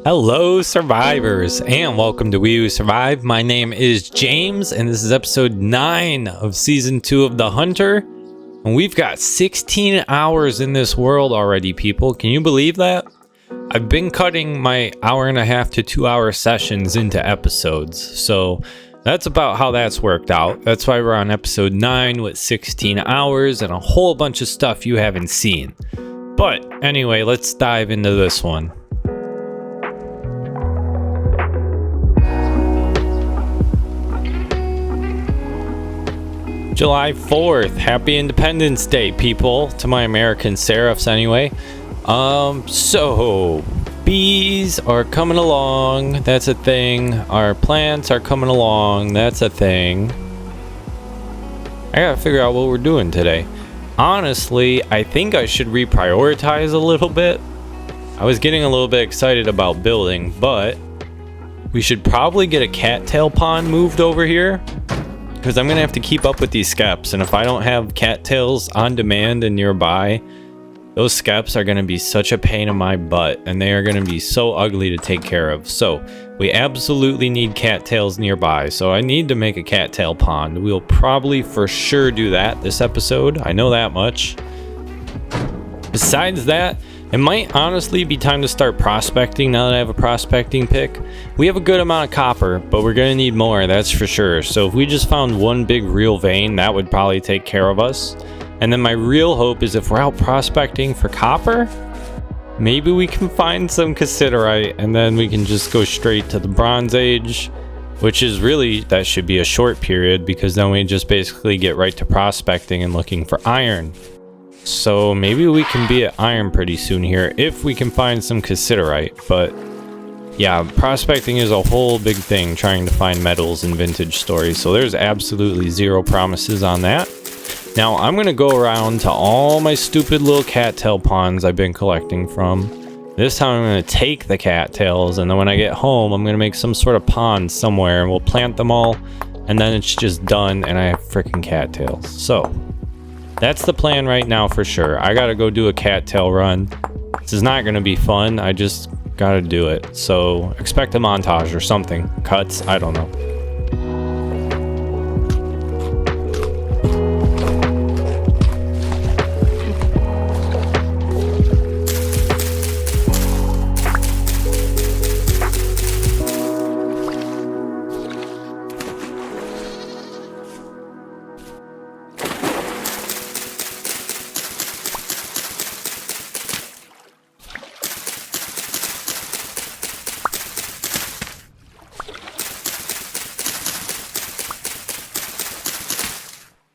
Hello survivors and welcome to We Who Survive. My name is James and this is episode 9 of season 2 of The Hunter. And we've got 16 hours in this world already, people. Can you believe that? I've been cutting my hour and a half to 2 hour sessions into episodes. So that's about how that's worked out. That's why we're on episode 9 with 16 hours and a whole bunch of stuff you haven't seen. But anyway, let's dive into this one. July 4th, happy Independence Day, people, to my American serifs anyway. So bees are coming along, that's a thing. Our plants are coming along, that's a thing. I gotta figure out what we're doing today. Honestly, I think I should reprioritize a little bit. I was getting a little bit excited about building, but we should probably get a cattail pond moved over here. Because I'm going to have to keep up with these skeps, and if I don't have cattails on demand and nearby, those skeps are going to be such a pain in my butt, and they are going to be so ugly to take care of. So, we absolutely need cattails nearby, so I need to make a cattail pond. We'll probably for sure do that this episode, I know that much. Besides that, it might honestly be time to start prospecting now that I have a prospecting pick. We have a good amount of copper, but we're going to need more, that's for sure. So if we just found one big real vein, that would probably take care of us. And then my real hope is if we're out prospecting for copper, maybe we can find some cassiterite and then we can just go straight to the Bronze Age, which is really, that should be a short period because then we just basically get right to prospecting and looking for iron. So maybe we can be at iron pretty soon here if we can find some cassiterite. But yeah, prospecting is a whole big thing, trying to find metals in vintage stories. So there's absolutely zero promises on that. Now I'm going to go around to all my stupid little cattail ponds I've been collecting from. This time I'm going to take the cattails, and then when I get home I'm going to make some sort of pond somewhere and we'll plant them all, and then it's just done and I have freaking cattails. So that's the plan right now for sure. I gotta go do a cattail run. This is not gonna be fun. I just gotta do it. So expect a montage or something. Cuts, I don't know.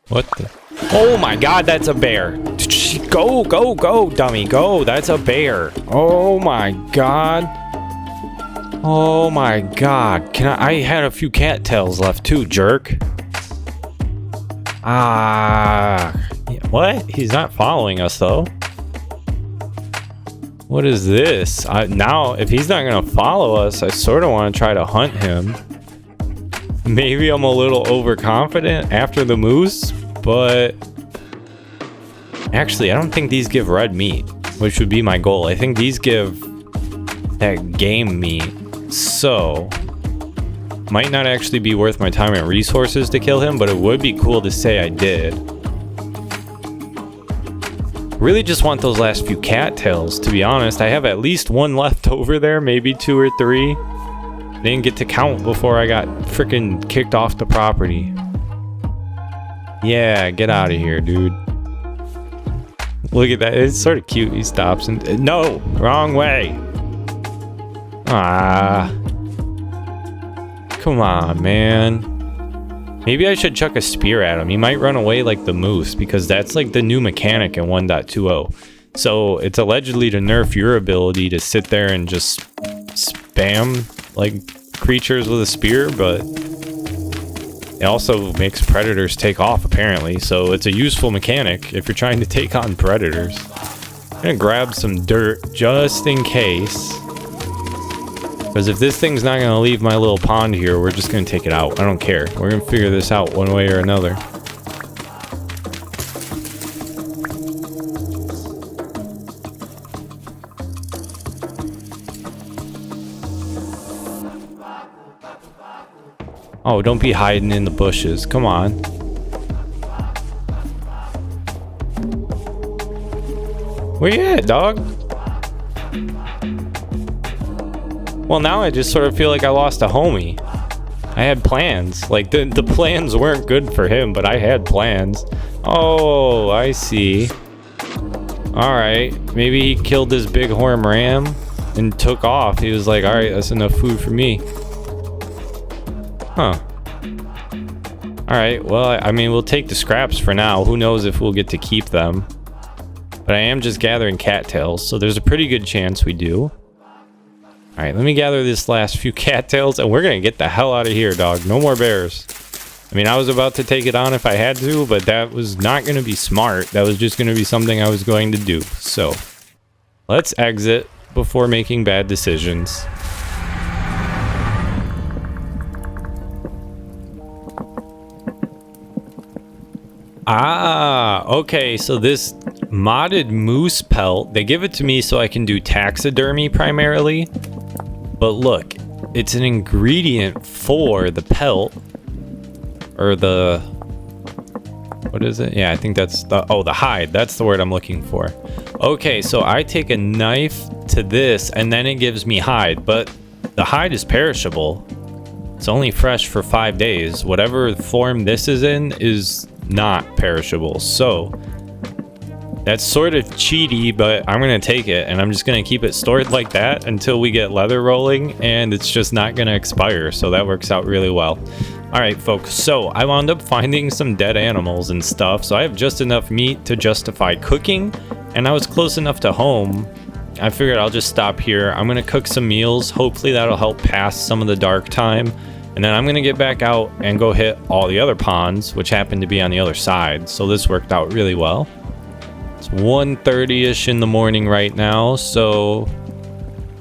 What the? Oh my god, that's a bear. Go, go, go, dummy, go. That's a bear. Oh my god. Oh my god. I had a few cattails left too, jerk. What? He's not following us though. What is this? Now, if he's not gonna follow us, I sort of want to try to hunt him. Maybe I'm a little overconfident after the moose, but actually I don't think these give red meat, which would be my goal. I think these give that game meat, so might not actually be worth my time and resources to kill him, but it would be cool to say I did. Really just want those last few cattails, to be honest. I have at least one left over there, maybe 2 or 3. Didn't get to count before I got freaking kicked off the property. Yeah, get out of here, dude. Look at that. It's sort of cute. He stops and... No! Wrong way! Come on, man. Maybe I should chuck a spear at him. He might run away like the moose, because that's like the new mechanic in 1.20. So it's allegedly to nerf your ability to sit there and just spam like creatures with a spear, but it also makes predators take off apparently, so it's a useful mechanic if you're trying to take on predators. I'm gonna grab some dirt just in case, because if this thing's not gonna leave my little pond here, we're just gonna take it out. I don't care. We're gonna figure this out one way or another. Oh, don't be hiding in the bushes. Come on. Where you at, dog? Well, now I just sort of feel like I lost a homie. I had plans. Like, the plans weren't good for him, but I had plans. Oh, I see. Alright. Maybe he killed this bighorn ram and took off. He was like, alright, that's enough food for me. Huh. Alright, well, I mean, we'll take the scraps for now. Who knows if we'll get to keep them. But I am just gathering cattails, so there's a pretty good chance we do. Alright, let me gather this last few cattails, and we're gonna get the hell out of here, dog. No more bears. I mean, I was about to take it on if I had to, but that was not gonna be smart. That was just gonna be something I was going to do. So, let's exit before making bad decisions. Ah, okay, so this modded moose pelt, they give it to me so I can do taxidermy primarily. But look, it's an ingredient for the pelt. Or the... What is it? Yeah, I think that's the... Oh, the hide. That's the word I'm looking for. Okay, so I take a knife to this, and then it gives me hide. But the hide is perishable. It's only fresh for 5 days. Whatever form this is in is not perishable. So... That's sort of cheaty, but I'm going to take it, and I'm just going to keep it stored like that until we get leather rolling, and it's just not going to expire, so that works out really well. Alright, folks, so I wound up finding some dead animals and stuff, so I have just enough meat to justify cooking, and I was close enough to home. I figured I'll just stop here. I'm going to cook some meals. Hopefully that'll help pass some of the dark time, and then I'm going to get back out and go hit all the other ponds, which happen to be on the other side, so this worked out really well. It's 1:30ish in the morning right now, so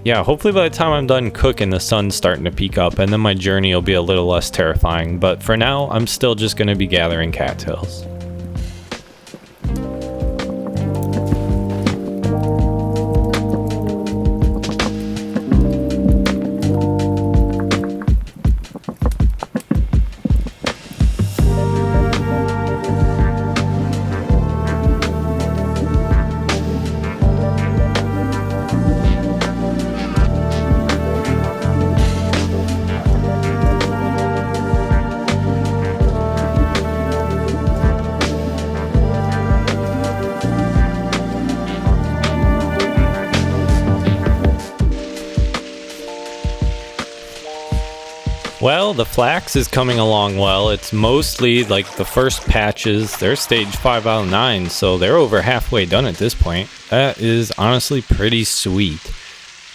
yeah, hopefully by the time I'm done cooking, the sun's starting to peak up, and then my journey will be a little less terrifying. But for now, I'm still just going to be gathering cattails. Well, the flax is coming along well. It's mostly like the first patches. They're stage 5 out of 9, so they're over halfway done at this point. That is honestly pretty sweet.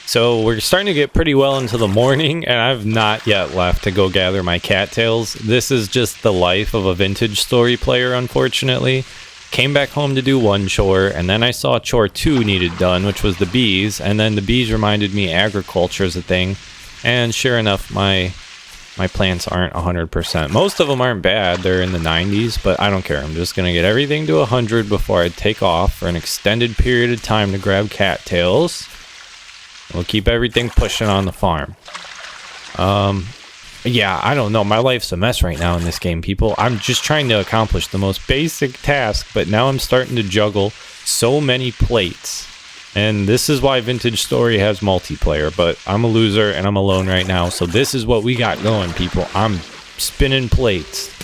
So we're starting to get pretty well into the morning, and I've not yet left to go gather my cattails. This is just the life of a vintage story player, unfortunately. Came back home to do one chore, and then I saw chore 2 needed done, which was the bees, and then the bees reminded me agriculture is a thing. And sure enough, my plants aren't 100%. Most of them aren't bad. They're in the 90s, but I don't care. I'm just going to get everything to 100 before I take off for an extended period of time to grab cattails. We'll keep everything pushing on the farm. Yeah, I don't know. My life's a mess right now in this game, people. I'm just trying to accomplish the most basic task, but now I'm starting to juggle so many plates. And this is why Vintage Story has multiplayer, but I'm a loser and I'm alone right now, so this is what we got going, people. I'm spinning plates.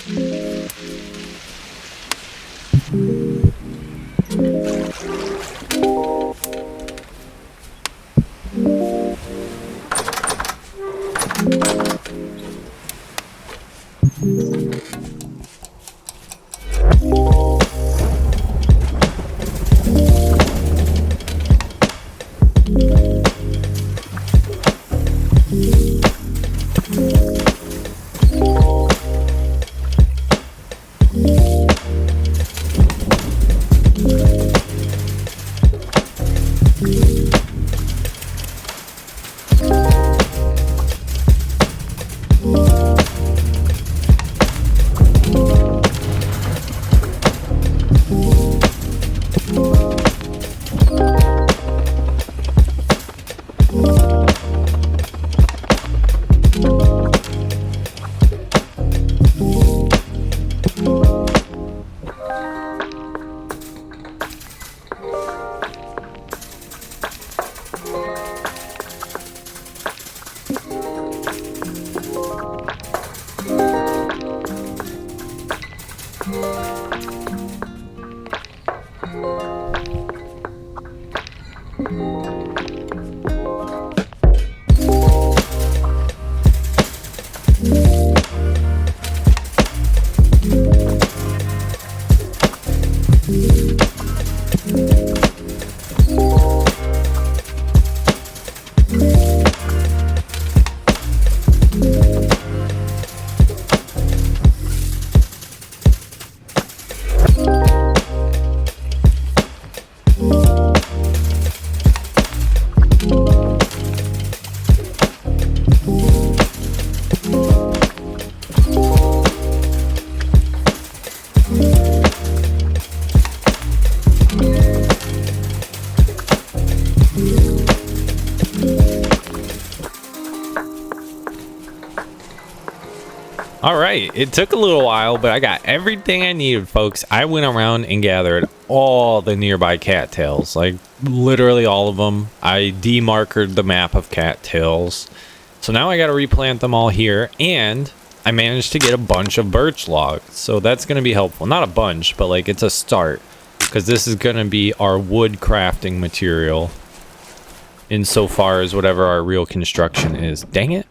All right, it took a little while, but I got everything I needed, folks. I went around and gathered all the nearby cattails, like literally all of them. I demarkered the map of cattails. So now I got to replant them all here, and I managed to get a bunch of birch logs. So that's going to be helpful. Not a bunch, but like it's a start, because this is going to be our wood crafting material insofar as whatever our real construction is. Dang it.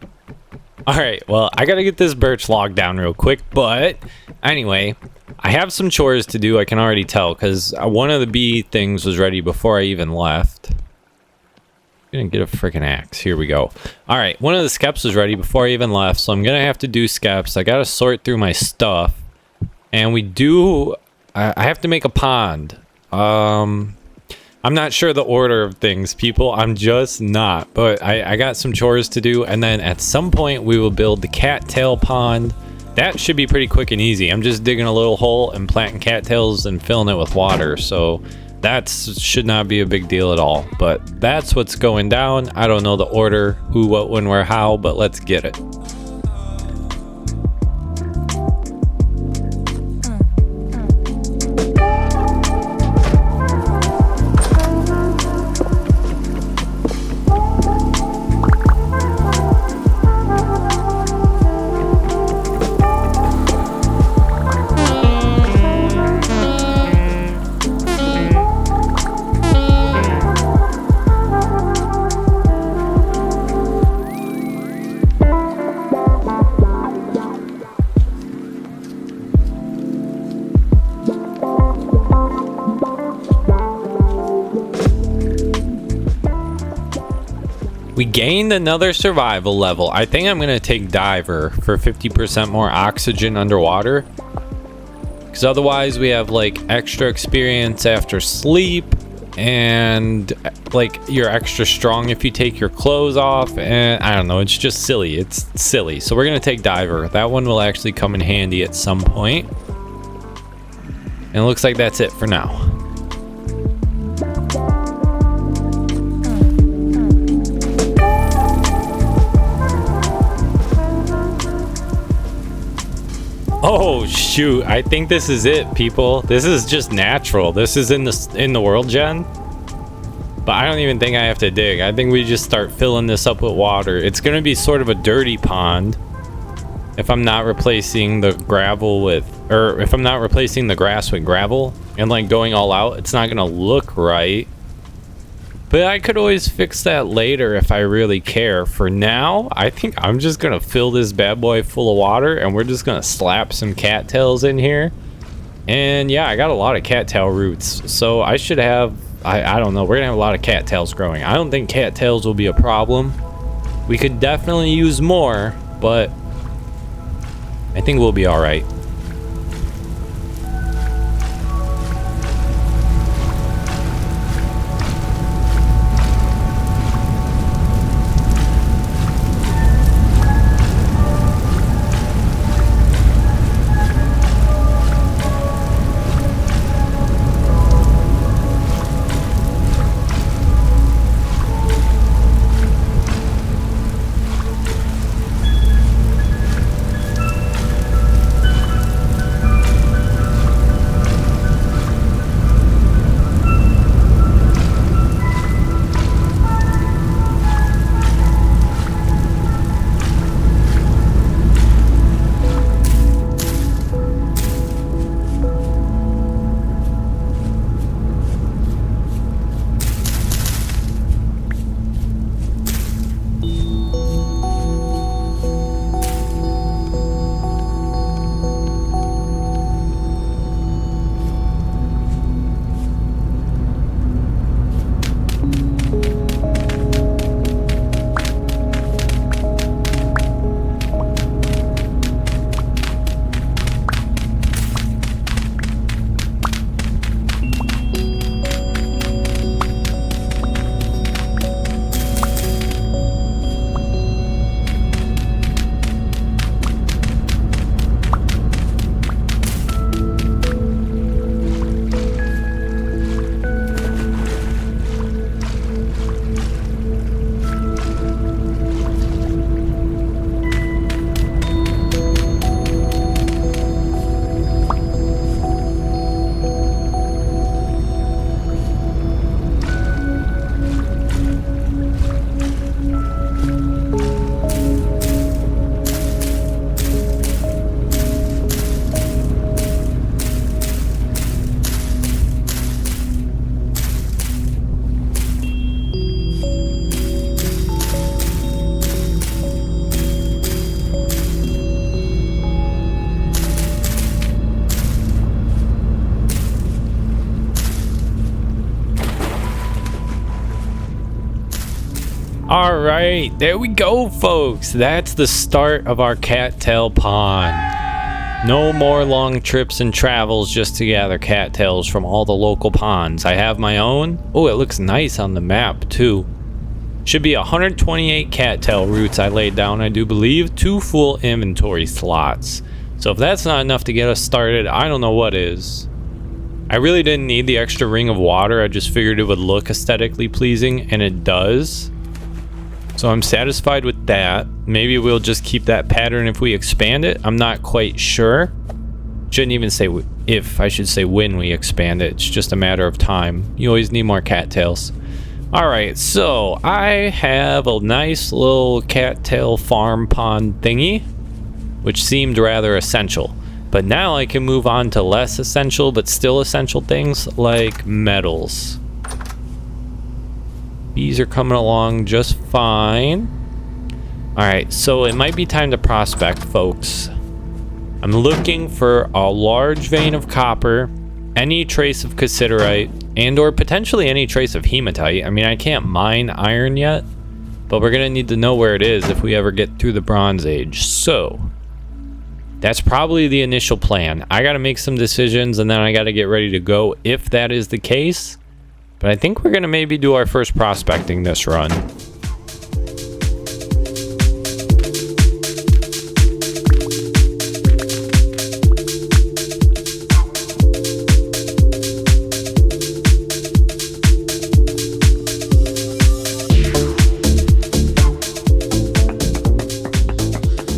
All right, well, I got to get this birch log down real quick, but anyway, I have some chores to do. I can already tell, because one of the bee things was ready before I even left. I'm gonna get a freaking axe. Here we go. All right, one of the skeps was ready before I even left, so I'm gonna have to do skeps. I gotta sort through my stuff, and I have to make a pond. I'm not sure the order of things, people. I'm just not. But I got some chores to do, and then at some point we will build the cattail pond. That should be pretty quick and easy. I'm just digging a little hole and planting cattails and filling it with water. So that should not be a big deal at all. But that's what's going down. I don't know the order, who, what, when, where, how, but let's get it. We gained another survival level. I think I'm gonna take diver for 50% more oxygen underwater, because otherwise we have like extra experience after sleep, and like you're extra strong if you take your clothes off, and I don't know, it's just silly. It's silly. So we're gonna take diver. That one will actually come in handy at some point. And it looks like that's it for now. Oh shoot, I think this is it, people. This is just natural. This is in the world gen. But I don't even think I have to dig. I think we just start filling this up with water. It's gonna be sort of a dirty pond if I'm not replacing the gravel with, or if I'm not replacing the grass with gravel and like going all out. It's not gonna look right. But I could always fix that later if I really care. For now, I think I'm just gonna fill this bad boy full of water, and we're just gonna slap some cattails in here. And yeah, I got a lot of cattail roots, so I should have, I don't know, we're gonna have a lot of cattails growing. I don't think cattails will be a problem. We could definitely use more, but I think we'll be all right. All right, there we go, folks. That's the start of our cattail pond. No more long trips and travels just to gather cattails from all the local ponds. I have my own. Oh, it looks nice on the map too. Should be 128 cattail roots I laid down, I do believe. 2 full inventory slots. So if that's not enough to get us started, I don't know what is. I really didn't need the extra ring of water. I just figured it would look aesthetically pleasing, and it does. So I'm satisfied with that. Maybe we'll just keep that pattern if we expand it. I'm not quite sure. Shouldn't even say if, I should say when we expand it. It's just a matter of time. You always need more cattails. Alright, so I have a nice little cattail farm pond thingy, which seemed rather essential. But now I can move on to less essential but still essential things like metals. Bees are coming along just fine. Alright, so it might be time to prospect, folks. I'm looking for a large vein of copper, any trace of cassiterite, and or potentially any trace of hematite. I mean, I can't mine iron yet, but we're gonna need to know where it is if we ever get through the Bronze Age. So that's probably the initial plan. I gotta make some decisions and then I gotta get ready to go if that is the case. But I think we're gonna maybe do our first prospecting this run.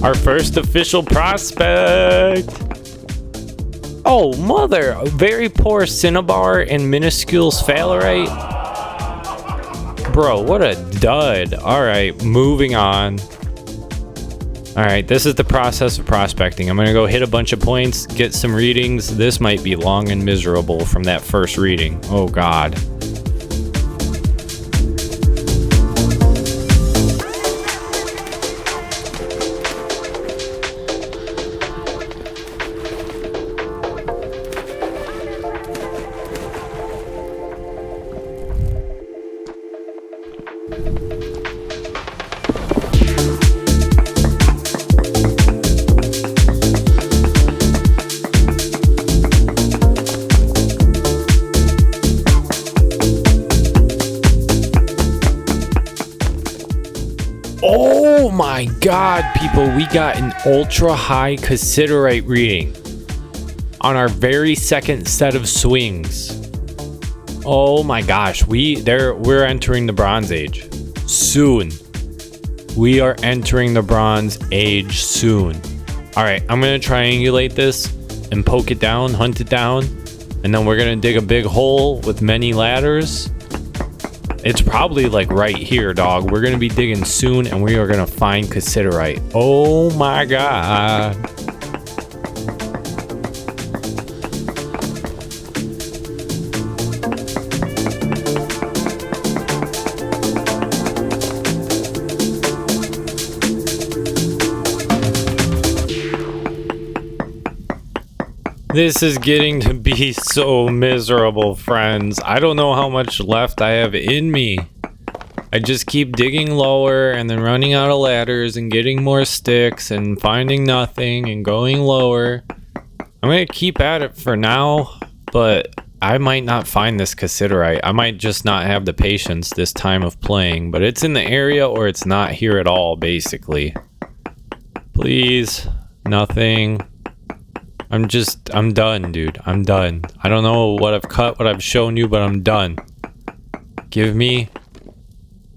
Our first official prospect. Oh, mother! Very poor cinnabar and minuscule sphalerite. Bro, what a dud. Alright, moving on. Alright, this is the process of prospecting. I'm gonna go hit a bunch of points, get some readings. This might be long and miserable from that first reading. Oh, God. Oh my God, people, we got an ultra high cassiterite reading on our very second set of swings. Oh my gosh, we're entering the Bronze Age soon. We are entering the Bronze Age soon. All right, I'm gonna triangulate this and poke it down, hunt it down, and then we're gonna dig a big hole with many ladders. It's probably like right here, dog. We're gonna be digging soon and we are gonna find cassiterite. Oh my God. This is getting to be so miserable, friends. I don't know how much left I have in me. I just keep digging lower and then running out of ladders and getting more sticks and finding nothing and going lower. I'm gonna keep at it for now, but I might not find this cassiterite. I might just not have the patience this time of playing, but it's in the area or it's not here at all, basically. Please, nothing. I'm done, dude. I'm done. I don't know what I've cut, what I've shown you, but I'm done. Give me...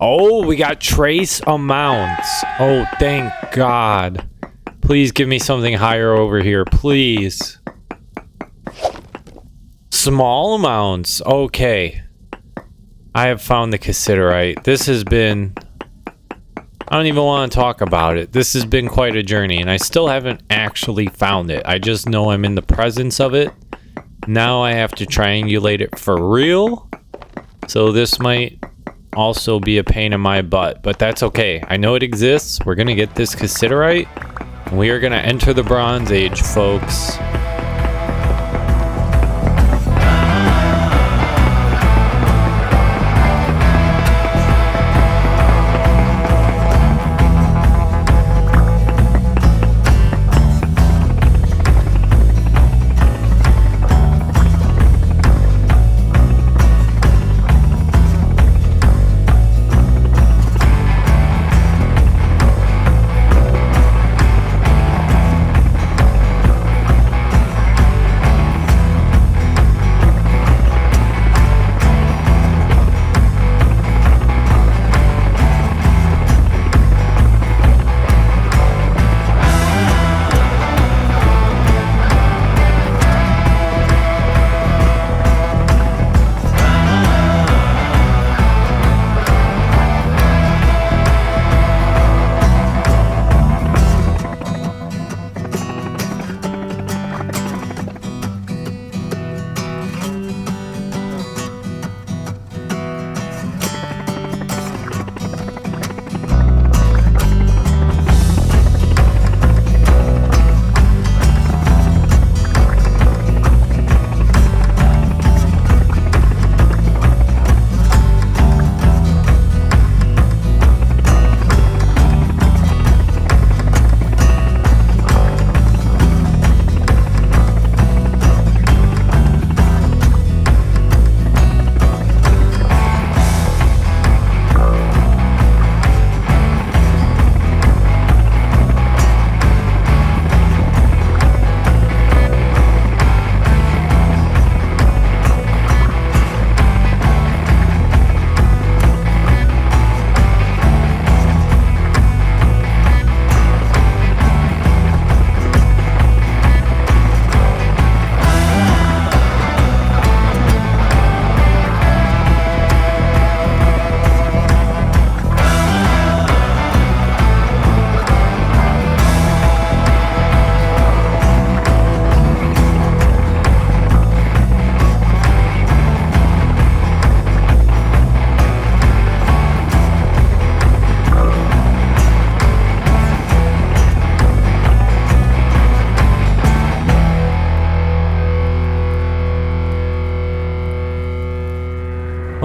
Oh, we got trace amounts. Oh, thank God. Please give me something higher over here, please. Small amounts. Okay. I have found the cassiterite. This has been... I don't even want to talk about it. This has been quite a journey, and I still haven't actually found it. I just know I'm in the presence of it. Now I have to triangulate it for real. So this might also be a pain in my butt, but that's okay. I know it exists. We're going to get this cassiterite, and we are going to enter the Bronze Age, folks.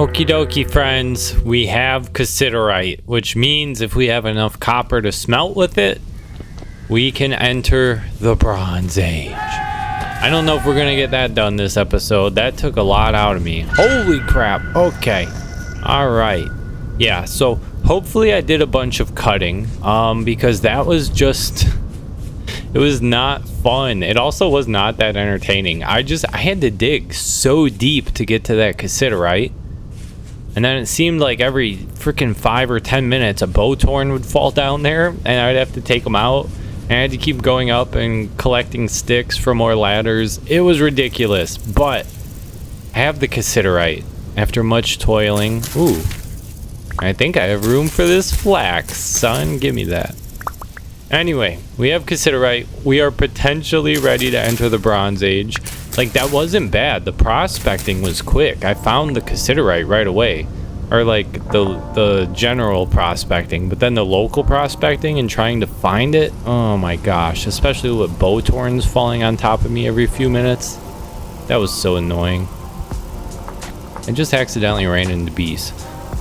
Okie dokie, friends. We have cassiterite, which means if we have enough copper to smelt with it, we can enter the Bronze Age. I don't know if we're gonna get that done this episode. That took a lot out of me. Holy crap. Okay. All right. Yeah, so hopefully I did a bunch of cutting, because that was just... It was not fun. It also was not that entertaining. I had to dig so deep to get to that cassiterite. And then it seemed like every freaking 5 or 10 minutes a bowtorn would fall down there and I'd have to take them out. And I had to keep going up and collecting sticks for more ladders. It was ridiculous, but I have the cassiterite after much toiling. Ooh, I think I have room for this flax, son. Give me that. Anyway, we have cassiterite. We are potentially ready to enter the Bronze Age. Like, that wasn't bad. The prospecting was quick. I found the cassiterite right away. Or like the general prospecting, but then the local prospecting and trying to find it, oh my gosh, especially with bowtorns falling on top of me every few minutes. That was so annoying. I just accidentally ran into bees.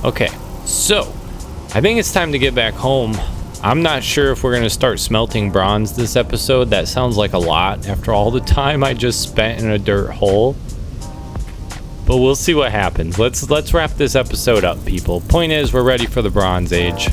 Okay, so I think it's time to get back home. I'm not sure if we're gonna start smelting bronze this episode. That sounds like a lot after all the time I just spent in a dirt hole. But we'll see what happens. Let's wrap this episode up, people. Point is, we're ready for the Bronze Age.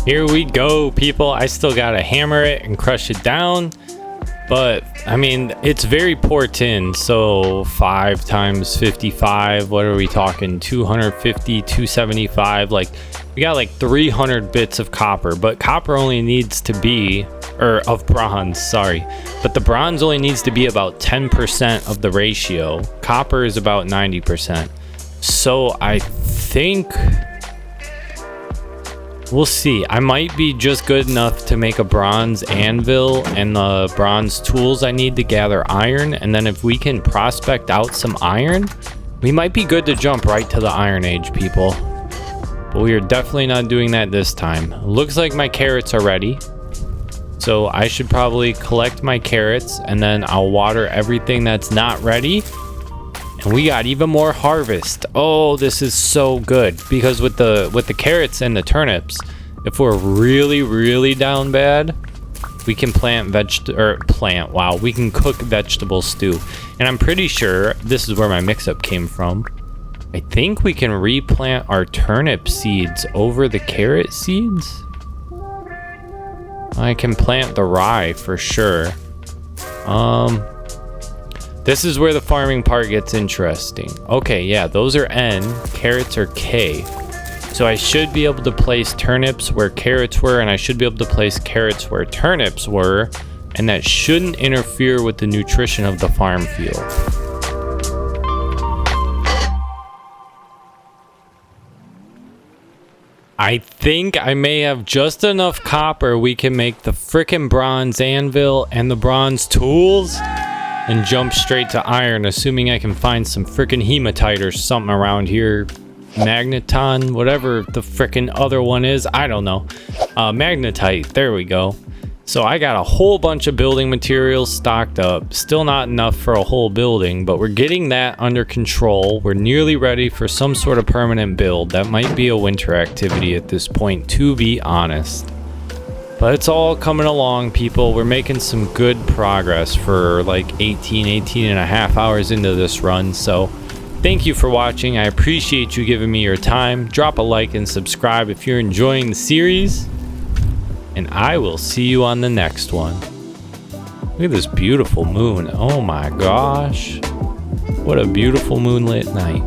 Here we go, people. I still gotta hammer it and crush it down. But, I mean, it's very poor tin, so 5 times 55, what are we talking, 250, 275, like, we got like 300 bits of copper, but copper only needs to be, or of bronze, sorry, but the bronze only needs to be about 10% of the ratio. Copper is about 90%. So, I think... we'll see. I might be just good enough to make a bronze anvil and the bronze tools I need to gather iron. And then if we can prospect out some iron, we might be good to jump right to the Iron Age, people. But we are definitely not doing that this time. Looks like my carrots are ready. So I should probably collect my carrots and then I'll water everything that's not ready. And we got even more harvest. Oh, this is so good, because with the carrots and the turnips, if we're really down bad, we can we can cook vegetable stew. And I'm pretty sure this is where my mix-up came from. I think we can replant our turnip seeds over the carrot seeds. I can plant the rye for sure. This is where the farming part gets interesting. Okay, yeah, those are N, carrots are K. So I should be able to place turnips where carrots were, and I should be able to place carrots where turnips were, and that shouldn't interfere with the nutrition of the farm field. I think I may have just enough copper we can make the frickin' bronze anvil and the bronze tools. And jump straight to iron, assuming I can find some frickin' hematite or something around here. Magneton, whatever the frickin' other one is, I don't know. Magnetite, there we go. So I got a whole bunch of building materials stocked up. Still not enough for a whole building, but we're getting that under control. We're nearly ready for some sort of permanent build. That might be a winter activity at this point, to be honest. But it's all coming along, people. We're making some good progress for like 18 and a half hours into this run. So thank you for watching. I appreciate you giving me your time. Drop a like and subscribe if you're enjoying the series. And I will see you on the next one. Look at this beautiful moon. Oh my gosh. What a beautiful moonlit night.